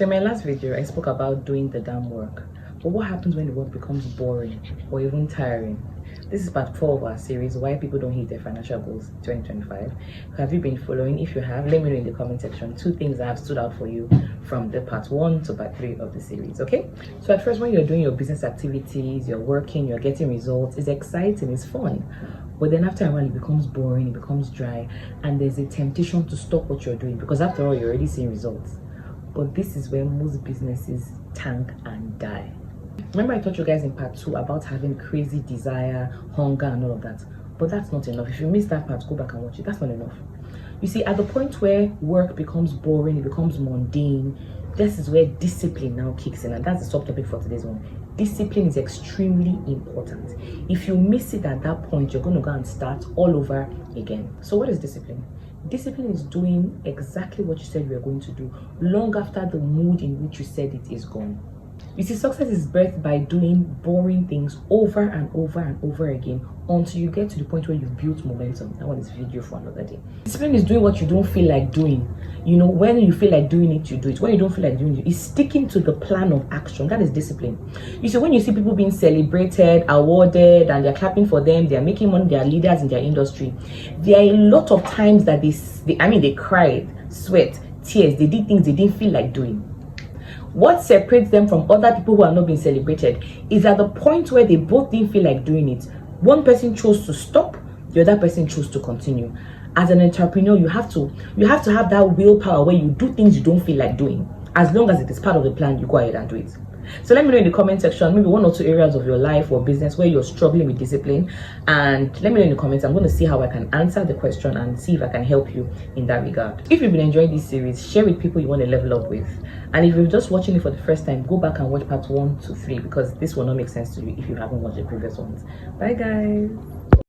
So in my last video, I spoke about doing the damn work. But what happens when the work becomes boring or even tiring? This is part 4 of our series, Why People Don't Hit Their Financial Goals 2025. Have you been following? If you have, let me know in the comment section 2 things that have stood out for you from the part 1 to part 3 of the series, okay? So at first, when you're doing your business activities, you're working, you're getting results, it's exciting, it's fun. But then after a while, it becomes boring, it becomes dry, and there's a temptation to stop what you're doing because after all, you're already seeing results. But this is where most businesses tank and die. Remember I taught you guys in part 2 about having crazy desire, hunger and all of that. But that's not enough. If you missed that part, go back and watch it. That's not enough. You see, at the point where work becomes boring, it becomes mundane, this is where discipline now kicks in. And that's the subtopic for today's one. Discipline is extremely important. If you miss it at that point, you're going to go and start all over again. So what is discipline? Discipline is doing exactly what you said you were going to do long after the mood in which you said it is gone. You see, success is birthed by doing boring things over and over and over again until you get to the point where you've built momentum. That one is video for another day. Discipline is doing what you don't feel like doing. You know, when you feel like doing it, you do it. When you don't feel like doing it, it's sticking to the plan of action. That is discipline. You see, when you see people being celebrated, awarded, and they're clapping for them, they're making money, they're leaders in their industry, there are a lot of times that they cried, sweat, tears, they did things they didn't feel like doing. What separates them from other people who are not being celebrated is at the point where they both didn't feel like doing it. One person chose to stop, the other person chose to continue. As an entrepreneur, you have to have that willpower where you do things you don't feel like doing. As long as it is part of the plan, you go ahead and do it. So let me know in the comment section maybe 1 or 2 areas of your life or business where you're struggling with discipline, and let me know in the comments. I'm going to see how I can answer the question and see if I can help you in that regard. If you've been enjoying this series, share with people you want to level up with. And if you're just watching it for the first time, go back and watch part 1 to 3 because this will not make sense to you if you haven't watched the previous ones. Bye guys.